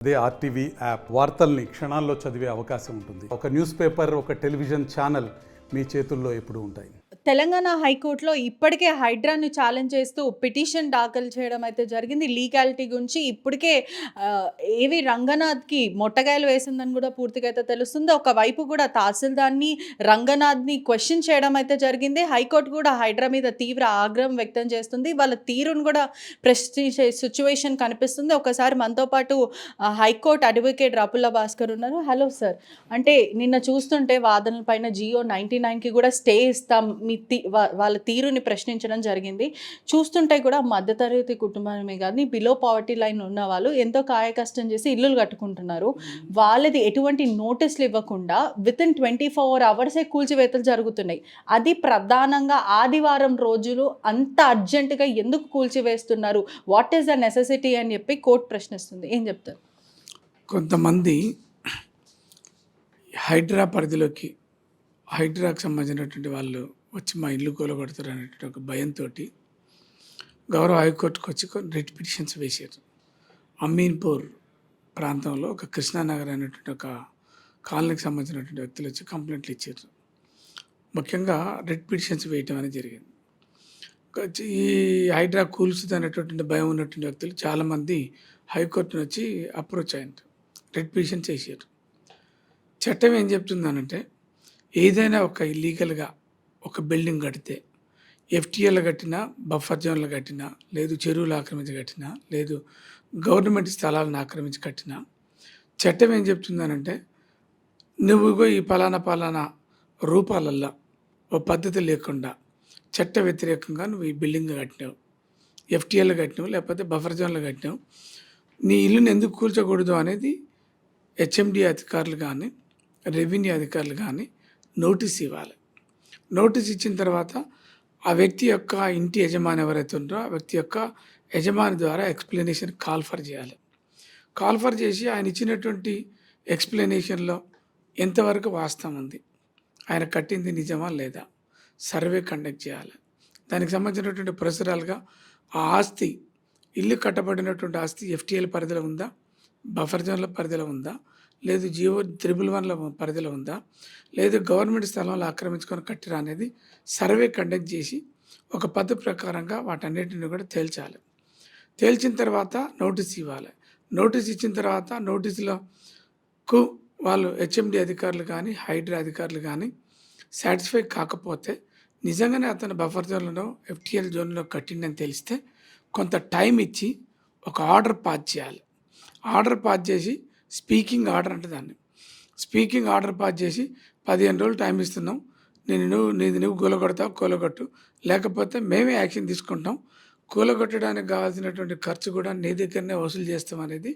అదే RTV app వార్తల్ని క్షణాల్లో చదివే అవకాశం ఉంటుంది. ఒక న్యూస్ పేపర్, ఒక టెలివిజన్ ఛానల్ మీ చేతుల్లో ఎప్పుడూ ఉంటాయి. తెలంగాణ హైకోర్టులో ఇప్పటికే హైడ్రాని ఛాలెంజ్ చేస్తూ పిటిషన్ దాఖలు చేయడం అయితే జరిగింది. లీగాలిటీ గురించి ఇప్పటికే ఏవి రంగనాథ్‌కి మొట్టగాయలు వేసిందని కూడా పూర్తిగా అయితే తెలుస్తుంది. ఒకవైపు కూడా తహసీల్దార్‌ని, రంగనాథ్‌ని క్వెషన్ చేయడం అయితే జరిగింది. హైకోర్టు కూడా హైడ్రా మీద తీవ్ర ఆగ్రహం వ్యక్తం చేస్తుంది. వాళ్ళ తీరును కూడా ప్రశ్నించే సిట్యుయేషన్ కనిపిస్తుంది. ఒకసారి మనతో పాటు హైకోర్టు అడ్వకేట్ రపుల్ల భాస్కర్ ఉన్నారు. Hello sir. అంటే నిన్న చూస్తుంటే వాదనల పైన జియో 99కి కూడా స్టే ఇస్తాం వాళ్ళ తీరుని ప్రశ్నించడం జరిగింది. చూస్తుంటే కూడా మధ్యతరగతి కుటుంబమే కానీ బిలో పావర్టీ లైన్ ఉన్న వాళ్ళు ఎంతో కాయకష్టం చేసి ఇల్లులు కట్టుకుంటున్నారు. వాళ్ళది ఎటువంటి నోటీసులు ఇవ్వకుండా వితిన్ 24 అవర్సే కూల్చివేతలు జరుగుతున్నాయి. అది ప్రధానంగా ఆదివారం రోజులు అంత అర్జెంటుగా ఎందుకు కూల్చివేస్తున్నారు? వాట్ ఈస్ ద నెసెసిటీ అని చెప్పి కోర్టు ప్రశ్నిస్తుంది. ఏం చెప్తారు? కొంతమంది హైడ్రా పరిధిలోకి హైడ్రాకు సంబంధించినటువంటి వాళ్ళు వచ్చి మా ఇల్లు కూలగొడతారు అనేటువంటి ఒక భయంతో గౌరవ హైకోర్టుకు వచ్చి కొన్ని రిట్ పిటిషన్స్ వేశారు. అమీన్పూర్ ప్రాంతంలో ఒక కృష్ణానగర్ అనేటువంటి ఒక కాలనీకి సంబంధించినటువంటి వ్యక్తులు వచ్చి కంప్లైంట్లు ఇచ్చారు. ముఖ్యంగా రిట్ పిటిషన్స్ వేయటం అనేది జరిగింది. ఈ హైడ్రా కూల్చుది అనేటువంటి భయం ఉన్నటువంటి వ్యక్తులు చాలామంది హైకోర్టును వచ్చి అప్రోచ్ అయ్యారు, రిట్ పిటిషన్స్ వేసారు. చట్టం ఏం చెప్తుందనంటే, ఏదైనా ఒక ఇల్లీగల్గా ఒక బిల్డింగ్ కడితే ఎఫ్టీఎల్ కట్టినా, బఫర్ జోన్లు కట్టినా, లేదు చెరువులు ఆక్రమించి కట్టినా, లేదు గవర్నమెంట్ స్థలాలను ఆక్రమించి కట్టినా, చట్టం ఏం చెప్తుందనంటే, నువ్వు ఈ పలానా రూపాలల్లో ఓ పద్ధతి లేకుండా చట్ట వ్యతిరేకంగా నువ్వు ఈ బిల్డింగ్ కట్టినావు, ఎఫ్టీఎల్ కట్టినావు, లేకపోతే బఫర్ జోన్లు కట్టినావు, నీ ఇల్లుని ఎందుకు కూల్చకూడదు అనేది హెచ్ఎండి అధికారులు కానీ రెవెన్యూ అధికారులు కానీ నోటీస్ ఇవ్వాలి. నోటీస్ ఇచ్చిన తర్వాత ఆ వ్యక్తి యొక్క ఇంటి యజమాని ఎవరైతే ఉన్నారో ఆ వ్యక్తి యొక్క యజమాని ద్వారా ఎక్స్ప్లెనేషన్ కాల్ఫర్ చేయాలి. కాల్ఫర్ చేసి ఆయన ఇచ్చినటువంటి ఎక్స్ప్లెనేషన్లో ఎంతవరకు వాస్తవం ఉంది, ఆయన కట్టింది నిజమా లేదా సర్వే కండక్ట్ చేయాలి. దానికి సంబంధించినటువంటి ప్రొసీజరల్గా ఆ ఆస్తి, ఇల్లు కట్టబడినటువంటి ఆస్తి ఎఫ్టీఎల్ పరిధిలో ఉందా, బఫర్ జోన్ల పరిధిలో ఉందా, లేదు జియో 111ల పరిధిలో ఉందా, లేదు గవర్నమెంట్ స్థలంలో ఆక్రమించుకొని కట్టిరా అనేది సర్వే కండక్ట్ చేసి ఒక పద్ధతి ప్రకారంగా వాటన్నిటిని కూడా తేల్చాలి. తేల్చిన తర్వాత నోటీస్ ఇవ్వాలి. నోటీస్ ఇచ్చిన తర్వాత నోటీసులకు వాళ్ళు హెచ్ఎండి అధికారులు కానీ హైడ్రా అధికారులు కానీ సాటిస్ఫై కాకపోతే, నిజంగానే అతను బఫర్ జోన్లలో ఎఫ్టీఎల్ జోన్లో కట్టిందని తెలిస్తే కొంత టైం ఇచ్చి ఒక ఆర్డర్ పాస్ చేయాలి. ఆర్డర్ పాస్ చేసి స్పీకింగ్ ఆర్డర్ అంటే దాన్ని స్పీకింగ్ ఆర్డర్ పాస్ చేసి 15 రోజులు టైం ఇస్తున్నాం, నువ్వు కూలగొట్టు, లేకపోతే మేమే యాక్షన్ తీసుకుంటాం, కూలగొట్టడానికి కావాల్సినటువంటి ఖర్చు కూడా నీ దగ్గరనే వసూలు చేస్తాం అనేది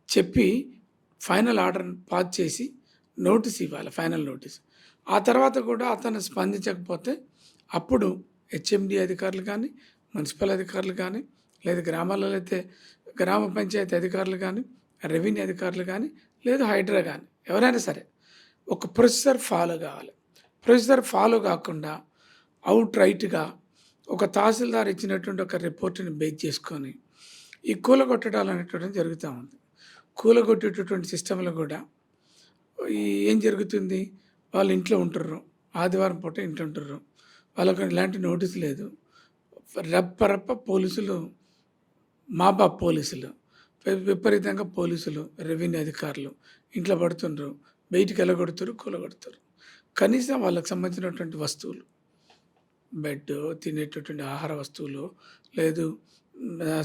చెప్పి ఫైనల్ ఆర్డర్ పాస్ చేసి నోటీస్ ఇవ్వాలి, ఫైనల్ నోటీస్. ఆ తర్వాత కూడా అతను స్పందించకపోతే అప్పుడు హెచ్ఎండి అధికారులు కానీ, మున్సిపల్ అధికారులు కానీ, లేదా గ్రామాలలో అయితే గ్రామ పంచాయతీ అధికారులు కానీ, రెవెన్యూ అధికారులు కానీ, లేదు హైడ్రా కానీ, ఎవరైనా సరే ఒక ప్రొసీజర్ ఫాలో కావాలి. ప్రొసీజర్ ఫాలో కాకుండా అవుట్ రైట్గా ఒక తహసీల్దార్ ఇచ్చినటువంటి ఒక రిపోర్ట్ని బేస్ చేసుకొని ఈ కూలగొట్టడాలు అనేటువంటి జరుగుతూ ఉంది. కూలగొట్టేటటువంటి సిస్టంలో కూడా ఏం జరుగుతుంది, వాళ్ళు ఇంట్లో ఉంటుర్రు, ఆదివారం పూట ఇంట్లో ఉంటుర్రు, వాళ్ళకు ఇలాంటి నోటీస్ లేదు, రప్ప పోలీసులు, మాబా పోలీసులు, విపరీతంగా పోలీసులు, రెవెన్యూ అధికారులు ఇంట్లో పడుతుండ్రు, బయటికి వెళ్ళగొడుతారు, కూలగొడతారు. కనీసం వాళ్ళకి సంబంధించినటువంటి వస్తువులు, బెడ్, తినేటటువంటి ఆహార వస్తువులు, లేదు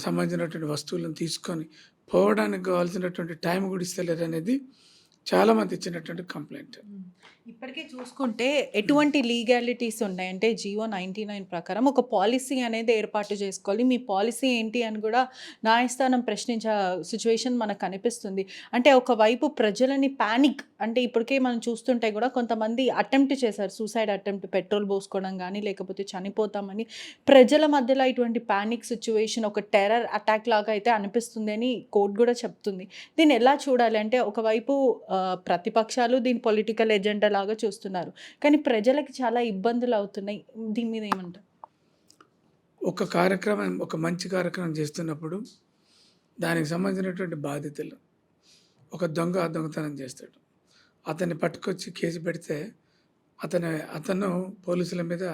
సంబంధించినటువంటి వస్తువులను తీసుకొని పోవడానికి కావాల్సినటువంటి టైం కూడా ఇస్తలేరు అనేది చాలామంది ఇచ్చినటువంటి కంప్లైంట్. ఇప్పటికే చూసుకుంటే ఎటువంటి లీగాలిటీస్ ఉన్నాయంటే జియో 99 ప్రకారం ఒక పాలసీ అనేది ఏర్పాటు చేసుకోవాలి. మీ పాలసీ ఏంటి అని కూడా న్యాయస్థానం ప్రశ్నించే సిచ్యువేషన్ మనకు కనిపిస్తుంది. అంటే ఒకవైపు ప్రజలని ప్యానిక్, అంటే ఇప్పటికే మనం చూస్తుంటే కూడా కొంతమంది అటెంప్ట్ చేశారు, సూసైడ్ అటెంప్ట్, పెట్రోల్ పోసుకోవడం కానీ లేకపోతే చనిపోతామని. ప్రజల మధ్యలో ఇటువంటి ప్యానిక్ సిచ్యువేషన్ ఒక టెర్రర్ అటాక్ లాగా అయితే అనిపిస్తుంది అని కోర్టు కూడా చెప్తుంది. దీన్ని ఎలా చూడాలి అంటే, ఒకవైపు ప్రతిపక్షాలు దీని పొలిటికల్ ఎజెండా లాగా చూస్తున్నారు, కానీ ప్రజలకి చాలా ఇబ్బందులు అవుతున్నాయి. దీని మీద ఏమంటారు? ఒక మంచి కార్యక్రమం చేస్తున్నప్పుడు దానికి సంబంధించినటువంటి బాధ్యతలు ఒక దొంగ దొంగతనం చేస్తాడు. అతన్ని పట్టుకొచ్చి కేసు పెడితే అతను పోలీసుల మీద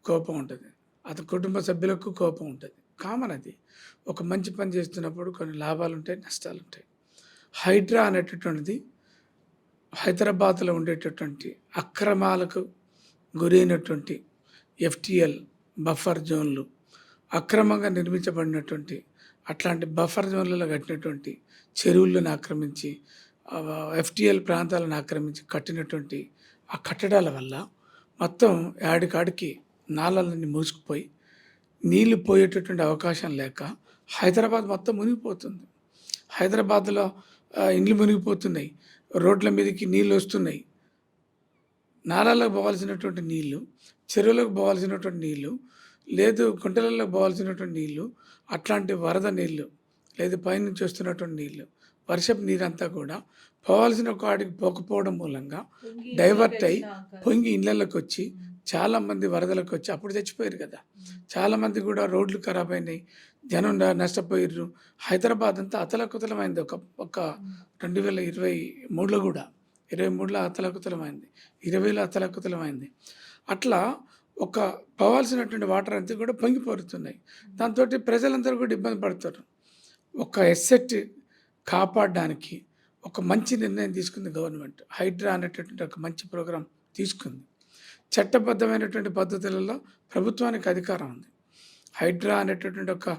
కోపం ఉంటుంది. అతని కుటుంబ సభ్యులకు కోపం ఉంటుంది. కామన్ అది. ఒక మంచి పని చేస్తున్నప్పుడు కొన్ని లాభాలు ఉంటాయి, నష్టాలు ఉంటాయి. హైడ్రా అనేటటువంటిది హైదరాబాద్లో ఉండేటటువంటి అక్రమాలకు గురైనటువంటి ఎఫ్టిఎల్ బఫర్ జోన్లు, అక్రమంగా నిర్మించబడినటువంటి అట్లాంటి బఫర్ జోన్లలో కట్టినటువంటి చెరువులను ఆక్రమించి ఎఫ్టిఎల్ ప్రాంతాలను ఆక్రమించి కట్టినటువంటి ఆ కట్టడాల వల్ల మొత్తం యాడికాడికి నాలన్నీ మూసుకుపోయి నీళ్లు పోయేటటువంటి అవకాశం లేక హైదరాబాద్ మొత్తం మునిగిపోతుంది. హైదరాబాద్లో ఇండ్లు మునిగిపోతున్నాయి, రోడ్ల మీదకి నీళ్ళు వస్తున్నాయి. నాలాలకు పోవాల్సినటువంటి నీళ్లు, చెరువులకు పోవాల్సినటువంటి నీళ్లు, లేదు కుంటలలో పోవాల్సినటువంటి నీళ్లు, అట్లాంటి వరద నీళ్లు, లేదు పైనుంచి వస్తున్నటువంటి నీళ్లు, వర్షపు నీరంతా కూడా పోవాల్సిన కాడికి పోకపోవడం మూలంగా డైవర్ట్ అయ్యి పొంగి ఇళ్ళకి వచ్చి చాలామంది వరదలకు వచ్చి అప్పుడు చచ్చిపోయారు కదా. చాలామంది కూడా రోడ్లు ఖరాబ్ అయినాయి, జనం నష్టపోయారు. హైదరాబాద్ అంతా అతలకుతలమైంది. ఒక 2023లో కూడా 23లో అతలకుతలమైంది, 20లో అతలకుతలమైంది. అట్లా ఒక పోవాల్సినటువంటి వాటర్ అంతా కూడా పొంగిపోరుతున్నాయి. దాంతో ప్రజలందరూ కూడా ఇబ్బంది పడతారు. ఒక ఎస్సెట్ కాపాడడానికి ఒక మంచి నిర్ణయం తీసుకుంది గవర్నమెంట్. హైడ్రా అనేటటువంటి ఒక మంచి ప్రోగ్రాం తీసుకుంది. చట్టబద్ధమైనటువంటి పద్ధతులలో ప్రభుత్వానికి అధికారం ఉంది. హైడ్రా అనేటటువంటి ఒక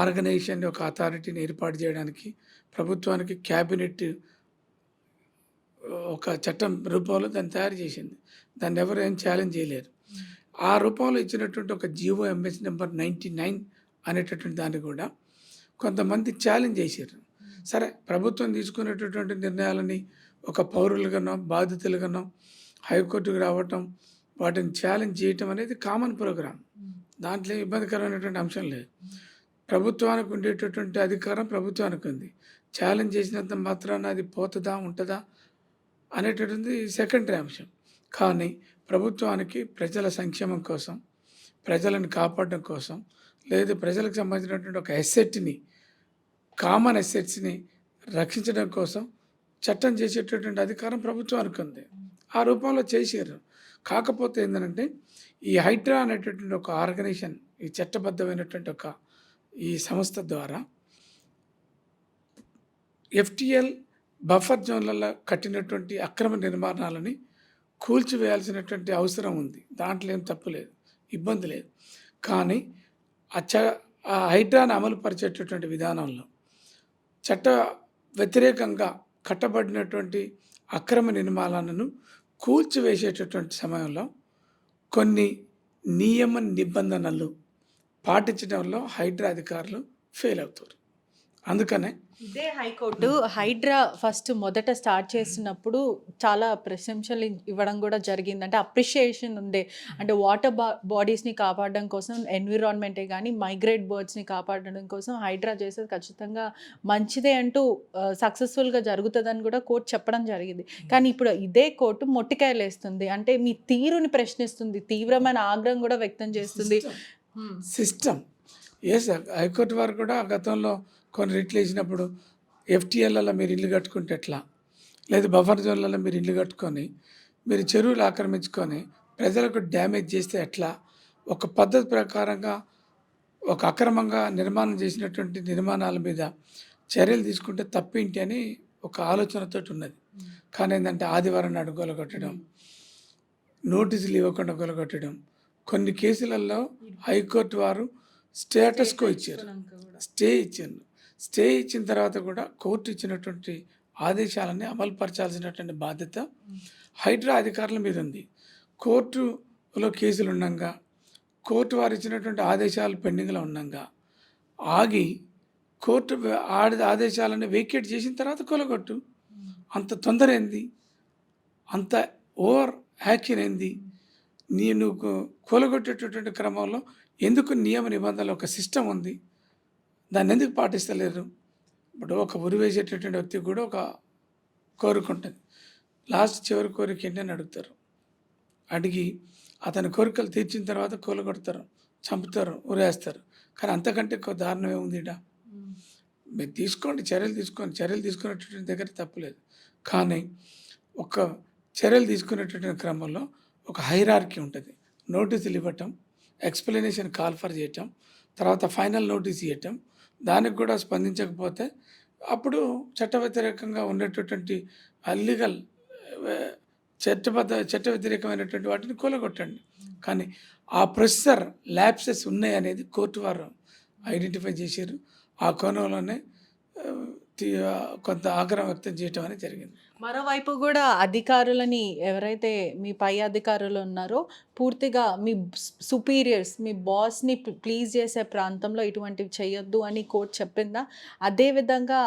ఆర్గనైజేషన్, ఒక అథారిటీని ఏర్పాటు చేయడానికి ప్రభుత్వానికి క్యాబినెట్ ఒక చట్టం రూపంలో దాన్ని తయారు చేసింది. దాన్ని ఎవరు ఏం ఛాలెంజ్ చేయలేరు. ఆ రూపంలో ఇచ్చినటువంటి ఒక GOMS నెంబర్ 99 అనేటటువంటి దాన్ని కూడా కొంతమంది ఛాలెంజ్ చేశారు. సరే, ప్రభుత్వం తీసుకునేటటువంటి నిర్ణయాలని ఒక పౌరులుగానో బాధితులుగానో హైకోర్టుకు రావటం, వాటిని ఛాలెంజ్ చేయటం అనేది కామన్ ప్రోగ్రామ్. దాంట్లో ఇబ్బందికరమైనటువంటి అంశం లేదు. ప్రభుత్వానికి ఉండేటటువంటి అధికారం ప్రభుత్వానికి ఉంది. ఛాలెంజ్ చేసినంత మాత్రాన అది పోతుందా ఉంటుందా అనేటటువంటి సెకండరీ అంశం. కానీ ప్రభుత్వానికి ప్రజల సంక్షేమం కోసం, ప్రజలను కాపాడడం కోసం, లేదు ప్రజలకు సంబంధించినటువంటి ఒక ఎస్సెట్ని, కామన్ ఎస్సెట్స్ని రక్షించడం కోసం చట్టం చేసేటటువంటి అధికారం ప్రభుత్వానికి ఉంది. ఆ రూపంలో చేశారు. కాకపోతే ఏంటంటే ఈ హైడ్రా అనేటటువంటి ఒక ఆర్గనైజేషన్, ఈ చట్టబద్ధమైనటువంటి ఒక ఈ సంస్థ ద్వారా ఎఫ్టిఎల్ బఫర్ జోన్లలో కట్టినటువంటి అక్రమ నిర్మాణాలని కూల్చివేయాల్సినటువంటి అవసరం ఉంది. దాంట్లో ఏం తప్పు లేదు, ఇబ్బంది లేదు. కానీ ఆ హైడ్రాను అమలు పరిచేటటువంటి విధానంలో చట్ట వ్యతిరేకంగా కట్టబడినటువంటి అక్రమ నిర్మాణాలను కూల్చివేసేటటువంటి సమయంలో కొన్ని నియమ నిబంధనలు పాటించడంలో హైడ్రా అధికారులు ఫెయిల్ అవుతారు. అందుకనే ఇదే హైకోర్టు హైడ్రా ఫస్ట్ మొదట స్టార్ట్ చేసినప్పుడు చాలా ప్రశంసలు ఇవ్వడం కూడా జరిగింది. అంటే అప్రిషియేషన్ ఉండే, అంటే వాటర్ బాడీస్ని కాపాడడం కోసం, ఎన్విరాన్మెంటే కానీ మైగ్రేట్ బర్డ్స్ని కాపాడడం కోసం హైడ్రా చేసేది ఖచ్చితంగా మంచిదే అంటూ సక్సెస్ఫుల్గా జరుగుతుందని కూడా కోర్టు చెప్పడం జరిగింది. కానీ ఇప్పుడు ఇదే కోర్టు మొట్టికాయలు వేస్తుంది, అంటే మీ తీరుని ప్రశ్నిస్తుంది, తీవ్రమైన ఆగ్రహం కూడా వ్యక్తం చేస్తుంది. సిస్టమ్ హైకోర్టు వారు కూడా గతంలో కొన్ని రిట్లు వేసినప్పుడు ఎఫ్టిఎల్లలో మీరు ఇల్లు కట్టుకుంటే ఎట్లా, లేదు బఫర్ జోన్లలో మీరు ఇల్లు కట్టుకొని మీరు చెరువులు ఆక్రమించుకొని ప్రజలకు డ్యామేజ్ చేస్తే ఎట్లా, ఒక పద్ధతి ప్రకారంగా ఒక అక్రమంగా నిర్మాణం చేసినటువంటి నిర్మాణాల మీద చర్యలు తీసుకుంటే తప్పేంటి అని ఒక ఆలోచనతో ఉన్నది. కానీ ఏంటంటే ఆదివారం నాడు గొలగొట్టడం, నోటీసులు ఇవ్వకుండా గొలగొట్టడం, కొన్ని కేసులలో హైకోర్టు వారు స్టేటస్ కో ఇచ్చారు, స్టే ఇచ్చిన తర్వాత కూడా కోర్టు ఇచ్చినటువంటి ఆదేశాలని అమలుపరచాల్సినటువంటి బాధ్యత హైడ్రా అధికారుల మీద ఉంది. కోర్టులో కేసులు ఉండగా, కోర్టు వారు ఇచ్చినటువంటి ఆదేశాలు పెండింగ్లో ఉండగా ఆగి కోర్టు ఆదేశాలను వేకేట్ చేసిన తర్వాత కొలగొట్టు. అంత తొందర ఏంది, అంత ఓవర్ యాక్షన్ ఏంది? నువ్వు కూలగొట్టేటటువంటి క్రమంలో ఎందుకు నియమ నిబంధనలు ఒక సిస్టమ్ ఉంది, దాన్ని ఎందుకు పాటిస్తలేరు? ఇప్పుడు ఒక ఉరి వేసేటటువంటి వ్యక్తి కూడా ఒక కోరిక ఉంటుంది. చివరి కోరిక ఏంటని అడుగుతారు. అడిగి అతని కోరికలు తీర్చిన తర్వాత కూలగొడతారు, చంపుతారు, ఉరేస్తారు. కానీ అంతకంటే ఎక్కువ దారుణం ఏముంది? మీరు తీసుకోండి, చర్యలు తీసుకోండి, చర్యలు తీసుకునేటటువంటి దగ్గర తప్పులేదు. కానీ ఒక చర్యలు తీసుకునేటటువంటి క్రమంలో ఒక హైరార్కీ ఉంటుంది. నోటీసులు ఇవ్వటం, ఎక్స్‌ప్లనేషన్ కాల్ ఫర్ చేయటం, తర్వాత ఫైనల్ నోటీస్ ఇయ్యటం, దానికి కూడా స్పందించకపోతే అప్పుడు చట్ట వ్యతిరేకంగా ఉండేటటువంటి అల్లీగల్ చట్ట వ్యతిరేకమైనటువంటి వాటిని కూలగొట్టండి. కానీ ఆ ప్రొసెసర్ ల్యాప్సెస్ ఉన్నాయనేది కోర్టు వారు ఐడెంటిఫై చేశారు. ఆ కోణంలోనే కొంత ఆగ్రహం వ్యక్తం చేయటం అనేది జరిగింది. మరోవైపు కూడా అధికారులని ఎవరైతే మీ పై అధికారులు ఉన్నారో పూర్తిగా మీ సుపీరియర్స్, మీ బాస్ని ప్లీజ్ చేసే ప్రాంతంలో ఇటువంటివి చేయొద్దు అని కోర్టు చెప్పిందా? అదేవిధంగా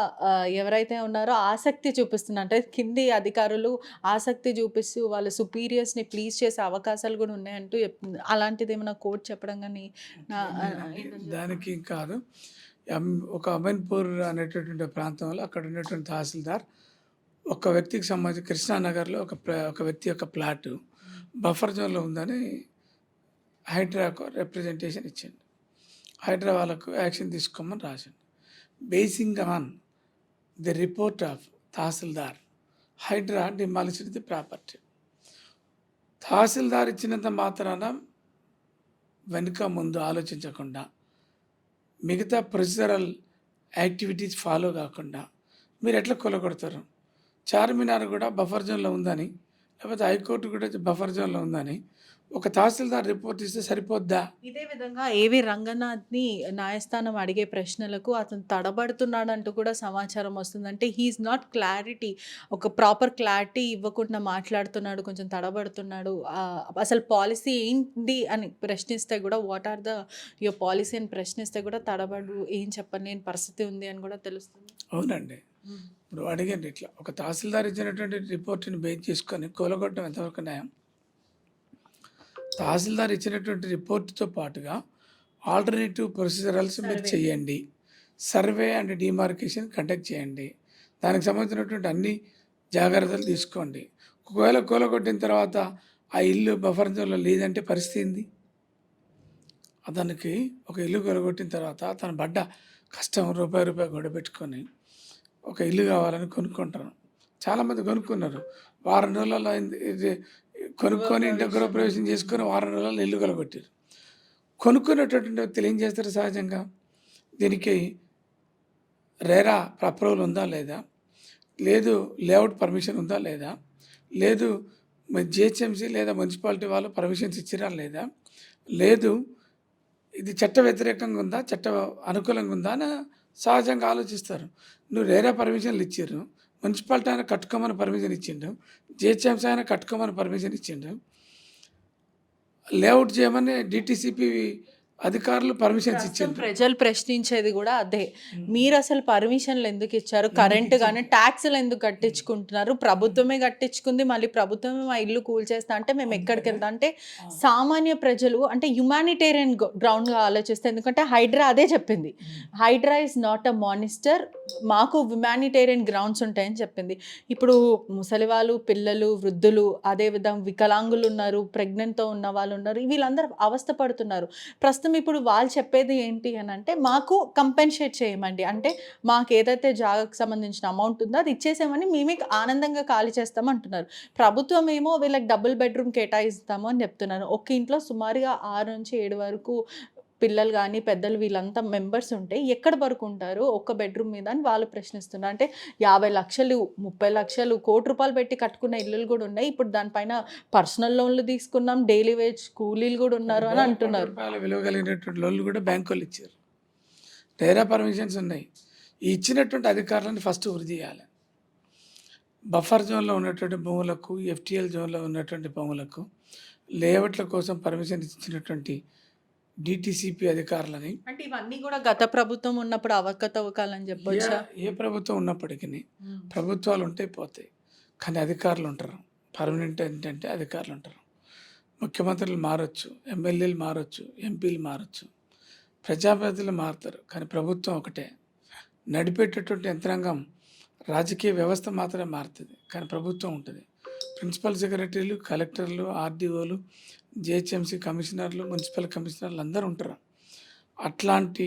ఎవరైతే ఉన్నారో ఆసక్తి చూపిస్తున్నారు, అంటే కింది అధికారులు ఆసక్తి చూపిస్తూ వాళ్ళ సుపీరియర్స్ని ప్లీజ్ చేసే అవకాశాలు కూడా ఉన్నాయంటూ చెప్తుంది. అలాంటిది ఏమైనా కోర్టు చెప్పడం కానీ దానికి కాదు, ఒక అమీన్పూర్ అనేటటువంటి ప్రాంతంలో అక్కడ ఉన్నటువంటి తహసీల్దార్ ఒక వ్యక్తికి సంబంధించి కృష్ణానగర్లో ఒక వ్యక్తి యొక్క ప్లాట్ బఫర్ జోన్లో ఉందని హైడ్రాకు రిప్రజెంటేషన్ ఇచ్చిండు. హైడ్రా వాళ్ళకు యాక్షన్ తీసుకోమని రాసిండు. Basing on the report of tahsildar, Hydraa demolished the property. Tahsildar ఇచ్చినంత మాత్రాన వెనుక ముందు ఆలోచించకుండా, మిగతా ప్రొసీజరల్ యాక్టివిటీస్ ఫాలో కాకుండా మీరు ఎట్లా కొలగొడతారు? చార్మినార్ కూడా బఫర్ జోన్లో ఉందని, లేకపోతే హైకోర్టు కూడా బఫర్ జోన్లో ఉందని ఒక తహసీల్దార్ రిపోర్ట్ ఇస్తే సరిపోద్దా? ఇదే విధంగా ఏవి రంగనాథ్ని న్యాయస్థానం అడిగే ప్రశ్నలకు అతను తడబడుతున్నాడంటూ కూడా సమాచారం వస్తుంది. అంటే హీఈస్ నాట్ క్లారిటీ, ఒక ప్రాపర్ క్లారిటీ ఇవ్వకుండా మాట్లాడుతున్నాడు, కొంచెం తడబడుతున్నాడు. అసలు పాలసీ ఏంటి అని ప్రశ్నిస్తే కూడా what are the your policy అని ప్రశ్నిస్తే కూడా తడబడు, ఏం చెప్పలేని పరిస్థితి ఉంది అని కూడా తెలుస్తుంది. అవునండి. ఇప్పుడు అడిగండి, ఇట్లా ఒక తహసీల్దార్ ఇచ్చినటువంటి రిపోర్ట్ని బేస్ చేసుకొని కూలగొట్టడం ఎంతవరకు న్యాయం? తహసీల్దార్ ఇచ్చినటువంటి రిపోర్ట్తో పాటుగా ఆల్టర్నేటివ్ ప్రొసీజరల్స్ మీరు చేయండి, సర్వే అండ్ డిమార్కేషన్ కండక్ట్ చేయండి, దానికి సంబంధించినటువంటి అన్ని జాగ్రత్తలు తీసుకోండి. ఒకవేళ కూలగొట్టిన తర్వాత ఆ ఇల్లు బఫర్ జోన్లో లేదంటే పరిస్థితి ఏంది? అతనికి ఒక ఇల్లు కూలగొట్టిన తర్వాత తన పడ్డ కష్టం రూపాయి గొడబెట్టుకొని ఒక ఇల్లు కావాలని కొనుక్కుంటారు. చాలామంది కొనుక్కున్నారు, వారం రోజులలో కొనుక్కొని ఇంటి గృహప్రవేశం చేసుకొని వారం రోజులలో ఇల్లు కొలగొట్టారు. కొనుక్కునేటటువంటి వ్యక్తులు ఏం చేస్తారు? సహజంగా దీనికి రేరా అప్రూవల్ ఉందా లేదా, లేదు లేఅవుట్ పర్మిషన్ ఉందా లేదా, లేదు జిహెచ్ఎంసీ లేదా మున్సిపాలిటీ వాళ్ళు పర్మిషన్స్ ఇచ్చిరా లేదా, లేదు ఇది చట్ట వ్యతిరేకంగా ఉందా, చట్ట అనుకూలంగా ఉందా అని సహజంగా ఆలోచిస్తారు. నువ్వు రేరా పర్మిషన్లు ఇచ్చారు, మున్సిపాలిటీ ఆయన కట్టుకోమని పర్మిషన్ ఇచ్చిండు, జిహెచ్ఎంసీ ఆయన కట్టుకోమని పర్మిషన్ ఇచ్చిండు, లేఅవుట్ చేయమని డిటిసిపి అధికారులు పర్మిషన్స్ ఇచ్చారు. ప్రజలు ప్రశ్నించేది కూడా అదే, మీరు అసలు పర్మిషన్లు ఎందుకు ఇచ్చారు, కరెంటు కానీ ట్యాక్సులు ఎందుకు కట్టించుకుంటున్నారు, ప్రభుత్వమే కట్టించుకుంది, మళ్ళీ ప్రభుత్వమే మా ఇల్లు కూల్చేస్తా అంటే మేము ఎక్కడికి వెళ్తాం? అంటే సామాన్య ప్రజలు అంటే హ్యుమానిటేరియన్ గ్రౌండ్గా ఆలోచిస్తే, ఎందుకంటే హైడ్రా అదే చెప్పింది, HYDRAA is not a monster, మాకు హ్యుమానిటేరియన్ గ్రౌండ్స్ ఉంటాయని చెప్పింది. ఇప్పుడు ముసలి వాళ్ళు, పిల్లలు, వృద్ధులు, అదేవిధంగా వికలాంగులు ఉన్నారు, ప్రెగ్నెంట్తో ఉన్న వాళ్ళు ఉన్నారు, వీళ్ళందరూ అవస్థ పడుతున్నారు. ప్రస్తుతం ఇప్పుడు వాళ్ళు చెప్పేది ఏంటి అని అంటే, మాకు కంపెన్సేట్ చేయమండి, అంటే మాకు ఏదైతే జాగాకు సంబంధించిన అమౌంట్ ఉందో అది ఇచ్చేసామని మేమే ఆనందంగా ఖాళీ చేస్తాం అంటున్నారు. ప్రభుత్వం ఏమో వీళ్ళకి డబుల్ బెడ్రూమ్ కేటాయిస్తాము అని చెప్తున్నారు. ఒక ఇంట్లో సుమారుగా 6 నుంచి 7 వరకు పిల్లలు కానీ పెద్దలు వీళ్ళంతా మెంబర్స్ ఉంటే ఎక్కడ పడుకుంటారు ఒక్క బెడ్రూమ్ మీద అని వాళ్ళు ప్రశ్నిస్తున్నారు. అంటే 50 లక్షలు, 30 లక్షలు, ₹1 కోటి పెట్టి కట్టుకున్న ఇల్లులు కూడా ఉన్నాయి. ఇప్పుడు దానిపైన పర్సనల్ లోన్లు తీసుకున్నాం, డైలీ వేజ్ కూలీలు కూడా ఉన్నారు అని అంటున్నారు. విలువ కలిగినటువంటి లోన్లు కూడా బ్యాంకు వాళ్ళు ఇచ్చారు, రేరా పర్మిషన్స్ ఉన్నాయి. ఈ ఇచ్చినటువంటి అధికారులను ఫస్ట్ వృద్ధి చేయాలి. బఫర్ జోన్లో ఉన్నటువంటి భూములకు, ఎఫ్టీఎల్ జోన్లో ఉన్నటువంటి భూములకు లేఅవుట్ల కోసం పర్మిషన్ ఇచ్చినటువంటి డిటిసిపి అధికారులని, అంటే ఇవన్నీ కూడా గత ప్రభుత్వం ఉన్నప్పుడు అవకతవకాలని చెప్పొచ్చా? ఏ ప్రభుత్వం ఉన్నప్పటికీ ప్రభుత్వాలు ఉంటే పోతాయి, కానీ అధికారులు ఉంటారు. పర్మనెంట్ ఏంటంటే అధికారులు ఉంటారు. ముఖ్యమంత్రులు మారచ్చు, ఎమ్మెల్యేలు మారచ్చు, ఎంపీలు మారచ్చు, ప్రజాప్రతినిధులు మారుతారు, కానీ ప్రభుత్వం ఒకటే. నడిపేటటువంటి యంత్రాంగం రాజకీయ వ్యవస్థ మాత్రమే మారుతుంది, కానీ ప్రభుత్వం ఉంటుంది. ప్రిన్సిపల్ సెక్రటరీలు, కలెక్టర్లు, ఆర్డీఓలు, జిహెచ్ఎంసీ కమిషనర్లు, మున్సిపల్ కమిషనర్లు అందరూ ఉంటారు. అట్లాంటి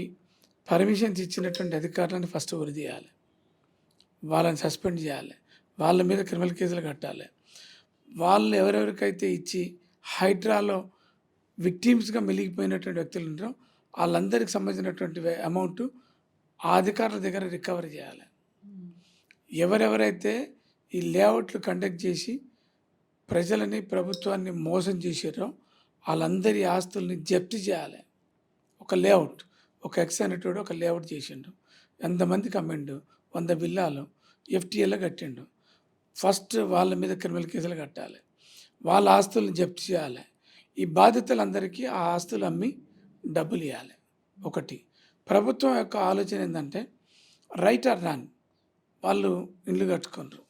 పర్మిషన్స్ ఇచ్చినటువంటి అధికారులను ఫస్ట్ ఉరిదీయాలి, వాళ్ళని సస్పెండ్ చేయాలి, వాళ్ళ మీద క్రిమినల్ కేసులు కట్టాలి. వాళ్ళు ఎవరెవరికైతే ఇచ్చి హైడ్రాలో విక్టిమ్స్గా మిలిగిపోయినటువంటి వ్యక్తులు ఉంటారో వాళ్ళందరికి సంబంధించినటువంటి అమౌంట్ ఆ అధికారుల దగ్గర రికవరీ చేయాలి. ఎవరెవరైతే ఈ లేఅవుట్లు కండక్ట్ చేసి ప్రజలని ప్రభుత్వాన్ని మోసం చేసారో వాళ్ళందరి ఆస్తుల్ని జప్తు చేయాలి. ఒక లేఅవుట్, ఒక ఎక్స్ అనేటోడు ఒక లేఅవుట్ చేసిండు, ఎంతమందికి అమ్మిండు, 100 విల్లాలు ఎఫ్టీఏలో కట్టిండు. ఫస్ట్ వాళ్ళ మీద క్రిమినల్ కేసులు కట్టాలి, వాళ్ళ ఆస్తులను జప్తు చేయాలి. ఈ బాధితులందరికీ ఆ ఆస్తులు అమ్మి డబ్బులు ఇవ్వాలి. ఒకటి ప్రభుత్వం యొక్క ఆలోచన ఏంటంటే రైట్ ఆర్ రాంగ్, వాళ్ళు ఇండ్లు కట్టుకున్నారు,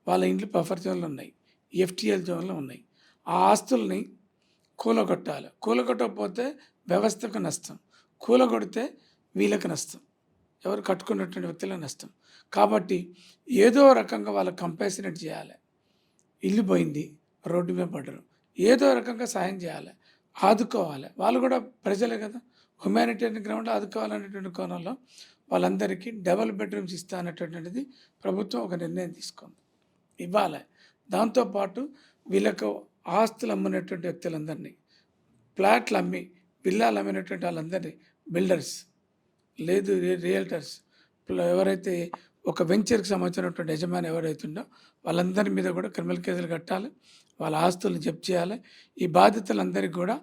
వాళ్ళ ఇండ్లు బఫర్ జోన్లు ఉన్నాయి, ఎఫ్టీఎల్ జోన్లు ఉన్నాయి, ఆ ఆస్తుల్ని కూలగొట్టాలి. కూలగొట్టకపోతే వ్యవస్థకు నష్టం, కూలగొడితే వీళ్ళకి నష్టం, ఎవరు కట్టుకున్నటువంటి వ్యక్తులకు నష్టం. కాబట్టి ఏదో రకంగా వాళ్ళకి కంపల్సరేట్ చేయాలి. ఇల్లు పోయింది, రోడ్డు మీద పడ్డరు, ఏదో రకంగా సాయం చేయాలి, ఆదుకోవాలి. వాళ్ళు కూడా ప్రజలే కదా, హ్యుమానిటేరియన్ గ్రౌండ్లో ఆదుకోవాలనేటువంటి కోణంలో వాళ్ళందరికీ డబుల్ బెడ్రూమ్స్ ఇస్తా అనేటటువంటిది ప్రభుత్వం ఒక నిర్ణయం తీసుకుంది, ఇవ్వాలి. దాంతోపాటు వీళ్ళకు ఆస్తులు అమ్మినటువంటి వ్యక్తులందరినీ, ప్లాట్లు అమ్మి విల్లాలు అమ్మినటువంటి వాళ్ళందరినీ, బిల్డర్స్ లేదు రియల్టర్స్, ఎవరైతే ఒక వెంచర్కి సంబంధించినటువంటి యజమాని ఎవరైతుందో వాళ్ళందరి మీద కూడా క్రిమినల్ కేసులు కట్టాలి, వాళ్ళ ఆస్తులను జప్తు చేయాలి. ఈ బాధితులందరికీ కూడా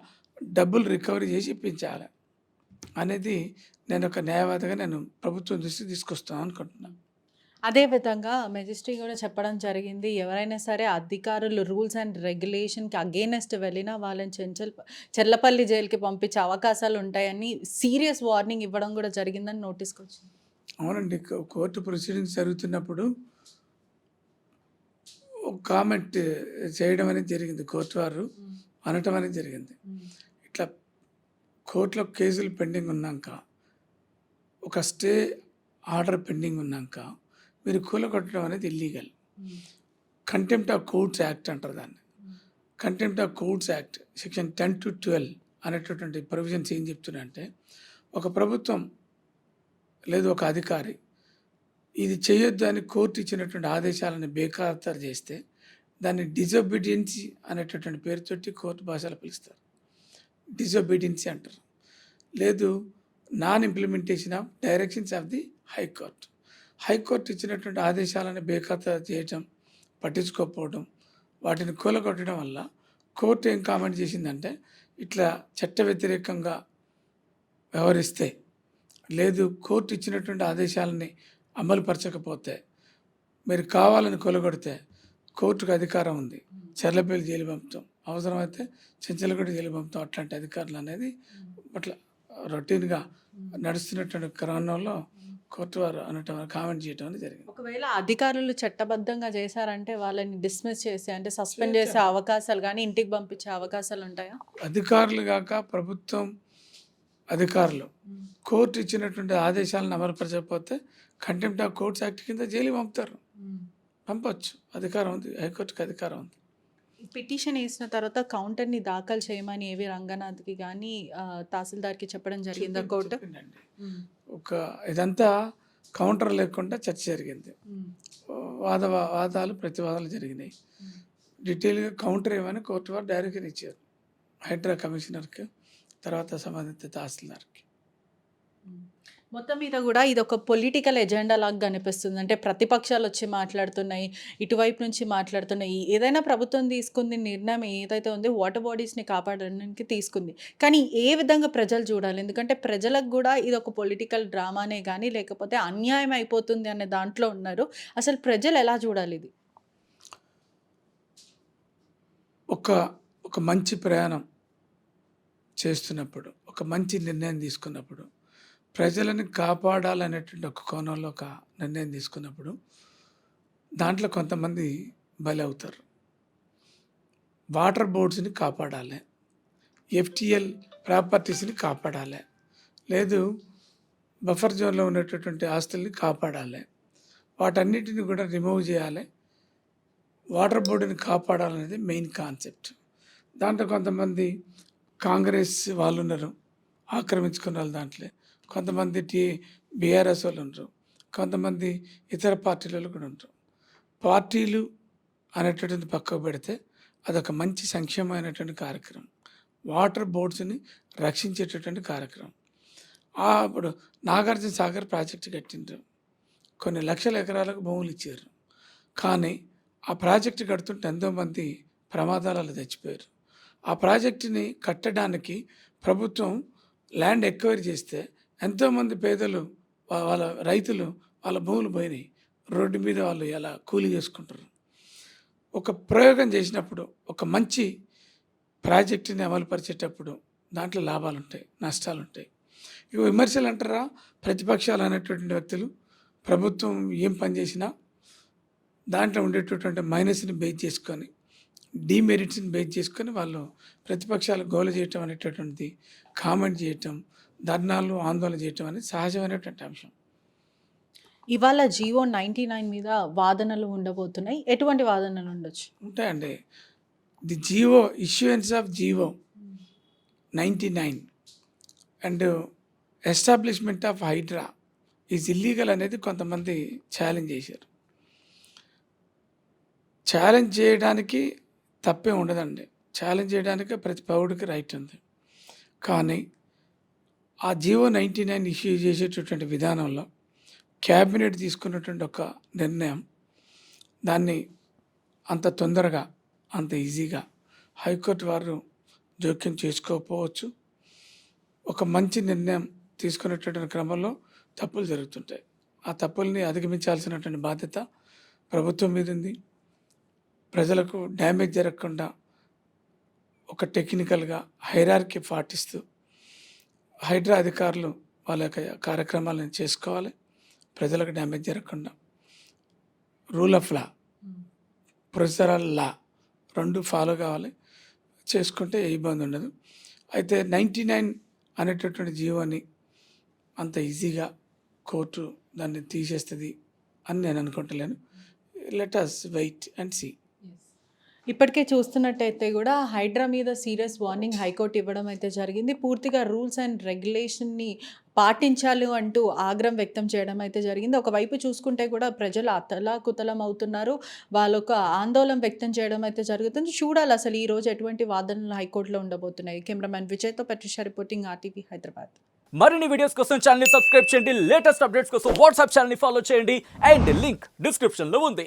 డబ్బులు రికవరీ చేసి ఇప్పించాలి అనేది నేను ఒక న్యాయవాదిగా నేను ప్రభుత్వం దృష్టికి తీసుకొస్తాను అనుకుంటున్నాను. అదేవిధంగా మెజిస్ట్రేట్ కూడా చెప్పడం జరిగింది, ఎవరైనా సరే అధికారులు రూల్స్ అండ్ రెగ్యులేషన్కి అగేనెస్ట్ వెళ్ళినా వాళ్ళని చెర్లపల్లి జైలుకి పంపించే అవకాశాలు ఉంటాయని సీరియస్ వార్నింగ్ ఇవ్వడం కూడా జరిగిందని నోటీస్కి వచ్చింది. అవునండి, కోర్టు ప్రొసీడింగ్స్ జరుగుతున్నప్పుడు ఒక కామెంట్ చేయడం అనేది జరిగింది, కోర్టు వారు అనటం అనేది జరిగింది. ఇట్లా కోర్టులో కేసులు పెండింగ్ ఉన్నాక, ఒక స్టే ఆర్డర్ పెండింగ్ ఉన్నాక మీరు కూలగొట్టడం అనేది illegal. Contempt of courts act అంటారు దాన్ని. Contempt of courts act section 10 to 12 అనేటటువంటి ప్రొవిజన్స్ ఏం చెప్తున్నాయంటే, ఒక ప్రభుత్వం లేదు ఒక అధికారి ఇది చేయొద్దు అని కోర్టు ఇచ్చినటువంటి ఆదేశాలను బేఖాతరు చేస్తే దాన్ని డిజొబీడియన్సీ అనేటటువంటి పేరుతోటి కోర్టు భాషలో పిలుస్తారు, డిజొబీడియన్సీ అంటారు. లేదు non implementation of directions of the high court, high court ఇచ్చినటువంటి ఆదేశాలను బేఖాతరు చేయటం, పట్టించుకోకపోవడం, వాటిని కూలగొట్టడం వల్ల కోర్టు ఏం కామెంట్ చేసిందంటే, ఇట్లా చట్ట వ్యతిరేకంగా వ్యవహరిస్తే లేదు కోర్టు ఇచ్చినటువంటి ఆదేశాలని అమలుపరచకపోతే, మీరు కావాలని కూలగొడితే కోర్టుకు అధికారం ఉంది, చెర్లపల్లి జైలు పంపుతాం, అవసరమైతే చెంచలగూడ జైలు పంపుతాం. అట్లాంటి అధికారులు అనేది అట్లా రొటీన్గా నడుస్తున్నటువంటి క్రమంలో కోర్టు వారు అనటం కామెంట్ చేయడం అనేది జరిగింది. ఒకవేళ అధికారులు చట్టబద్ధంగా చేశారంటే వాళ్ళని డిస్మిస్ చేసి అంటే సస్పెండ్ చేసే అవకాశాలు కానీ ఇంటికి పంపించే అవకాశాలు ఉంటాయా? అధికారులు కాక ప్రభుత్వం అధికారులు కోర్టు ఇచ్చినటువంటి ఆదేశాలను అమలుపరచకపోతే కంటెంప్ట్ ఆఫ్ కోర్ట్స్ యాక్ట్ కింద జైలు పంపుతారు, పంపొచ్చు, అధికారం ఉంది, హైకోర్టుకి అధికారం ఉంది. పిటిషన్ వేసిన తర్వాత కౌంటర్ని దాఖలు చేయమని ఏవి రంగనాథ్కి కానీ తహసీల్దార్కి చెప్పడం జరిగిందా కోర్టు? చెప్పిందండి. ఒక ఇదంతా కౌంటర్ లేకుండా చర్చ జరిగింది, వాదాలు ప్రతివాదాలు జరిగినాయి. డీటెయిల్గా కౌంటర్ ఏమని కోర్టు వారు డైరెక్షన్ ఇచ్చారు హైడ్రా కమిషనర్కి, తర్వాత సంబంధిత తహసీల్దార్కి. మొత్తం మీద కూడా ఇది ఒక పొలిటికల్ ఎజెండా లాగా కనిపిస్తుంది. అంటే ప్రతిపక్షాలు వచ్చి మాట్లాడుతున్నాయి, ఇటువైపు నుంచి మాట్లాడుతున్నాయి. ఏదైనా ప్రభుత్వం తీసుకుంది నిర్ణయం ఏదైతే ఉందో వాటర్ బాడీస్ని కాపాడడానికి తీసుకుంది, కానీ ఏ విధంగా ప్రజలు చూడాలి? ఎందుకంటే ప్రజలకు కూడా ఇది ఒక పొలిటికల్ డ్రామానే కానీ లేకపోతే అన్యాయం అయిపోతుంది అనే దాంట్లో ఉన్నారు. అసలు ప్రజలు ఎలా చూడాలి ఇది? ఒక మంచి ప్రయాణం చేస్తున్నప్పుడు, ఒక మంచి నిర్ణయం తీసుకున్నప్పుడు, ప్రజలను కాపాడాలనేటువంటి ఒక కోణంలో ఒక నిర్ణయం తీసుకున్నప్పుడు దాంట్లో కొంతమంది బలి అవుతారు. వాటర్ బోర్డ్స్ని కాపాడాలి, ఎఫ్టీఎల్ ప్రాపర్టీస్ని కాపాడాలి, లేదు బఫర్ జోన్లో ఉన్నటువంటి ఆస్తుల్ని కాపాడాలి, వాటన్నిటిని కూడా రిమూవ్ చేయాలి, వాటర్ బోర్డుని కాపాడాలనేది మెయిన్ కాన్సెప్ట్. దాంట్లో కొంతమంది కాంగ్రెస్ వాళ్ళు ఉన్నారు, ఆక్రమించుకున్న వాళ్ళు, దాంట్లో కొంతమంది బీఆర్ఎస్ వాళ్ళు ఉంటారు, కొంతమంది ఇతర పార్టీలలో కూడా ఉంటారు. పార్టీలు అనేటటువంటిది పక్కకు పెడితే అదొక మంచి సంక్షేమమైనటువంటి కార్యక్రమం, వాటర్ బోర్డ్స్ని రక్షించేటటువంటి కార్యక్రమం. ఇప్పుడు నాగార్జున సాగర్ ప్రాజెక్టు కట్టిండ్రు, కొన్ని లక్షల ఎకరాలకు భూములు ఇచ్చారు. కానీ ఆ ప్రాజెక్టు కడుతుంటే ఎంతోమంది ప్రమాదాలలో చచ్చిపోయారు. ఆ ప్రాజెక్టుని కట్టడానికి ప్రభుత్వం ల్యాండ్ ఎక్వైరీ చేస్తే ఎంతోమంది పేదలు వాళ్ళ రైతులు వాళ్ళ భూములు పోయినాయి. రోడ్డు మీద వాళ్ళు ఎలా కూలీ చేసుకుంటారు. ఒక ప్రయోగం చేసినప్పుడు, ఒక మంచి ప్రాజెక్టుని అమలుపరిచేటప్పుడు దాంట్లో లాభాలు ఉంటాయి, నష్టాలు ఉంటాయి. ఇక విమర్శలు అంటారా, ప్రతిపక్షాలు అనేటువంటి వ్యక్తులు ప్రభుత్వం ఏం పని చేసినా దాంట్లో ఉండేటటువంటి మైనస్ని బేస్ చేసుకొని, డీమెరిట్స్ని బేస్ చేసుకొని వాళ్ళు ప్రతిపక్షాలు గోల చేయటం అనేటటువంటిది, కామెంట్ చేయటం, ధర్నాలు ఆందోళన చేయటం అనేది సహజమైనటువంటి అంశం. ఇవాళ జియో 99 మీద వాదనలు ఉండబోతున్నాయి. ఎటువంటి వాదనలు ఉండొచ్చు? ఉంటాయండి. The GO issuance of GO 99 and establishment of HYDRAA is illegal అనేది కొంతమంది ఛాలెంజ్ చేశారు. ఛాలెంజ్ చేయడానికి తప్పే ఉండదండి, ఛాలెంజ్ చేయడానికి ప్రతి పౌరుడికి రైట్ ఉంది. కానీ ఆ జియో 99 ఇష్యూ చేసేటటువంటి విధానంలో క్యాబినెట్ తీసుకున్నటువంటి ఒక నిర్ణయం, దాన్ని అంత తొందరగా అంత ఈజీగా హైకోర్టు వారు జోక్యం చేసుకోకపోవచ్చు. ఒక మంచి నిర్ణయం తీసుకునేటటువంటి క్రమంలో తప్పులు జరుగుతుంటాయి. ఆ తప్పుల్ని అధిగమించాల్సినటువంటి బాధ్యత ప్రభుత్వం మీద ఉంది. ప్రజలకు డ్యామేజ్ జరగకుండా ఒక టెక్నికల్గా హైరార్కీ పాటిస్తూ హైడ్రా అధికారులు వాళ్ళ యొక్క కార్యక్రమాలను చేసుకోవాలి. ప్రజలకు డ్యామేజ్ జరగకుండా రూల్ ఆఫ్ లా, ప్రొసీజరల్ లా రెండు ఫాలో కావాలి. చేసుకుంటే ఏ ఇబ్బంది ఉండదు. అయితే 99 అనేటటువంటి జీవోని అంత ఈజీగా కోర్టు దాన్ని తీసేస్తుంది అని నేను అనుకుంటలేను. Let us wait and see. ఇప్పటికే చూస్తున్నట్టయితే కూడా హైడ్రా మీద సీరియస్ వార్నింగ్ హైకోర్టు ఇవ్వడం అయితే జరిగింది. పూర్తిగా రూల్స్ అండ్ రెగ్యులేషన్ని పాటించాలి అంటూ ఆగ్రహం వ్యక్తం చేయడం అయితే జరిగింది. ఒకవైపు చూసుకుంటే కూడా ప్రజలు అతలాకుతలం అవుతున్నారు, వాళ్ళొక ఆందోళన వ్యక్తం చేయడం అయితే జరుగుతుంది. చూడాలి అసలు ఈ రోజు ఎటువంటి వాదనలు హైకోర్టులో ఉండబోతున్నాయి. కెమెరామెన్ విజయ్తో పట్రిషా రిపోర్టింగ్, RTV హైదరాబాద్. మరిన్ని వీడియోస్ కోసం ఛానల్ ని సబ్స్క్రైబ్ చేయండి, లేటెస్ట్ అప్డేట్స్ కోసం వాట్సాప్ ఛానల్ ని ఫాలో చేయండి అండ్ లింక్ డిస్క్రిప్షన్ లో ఉంది.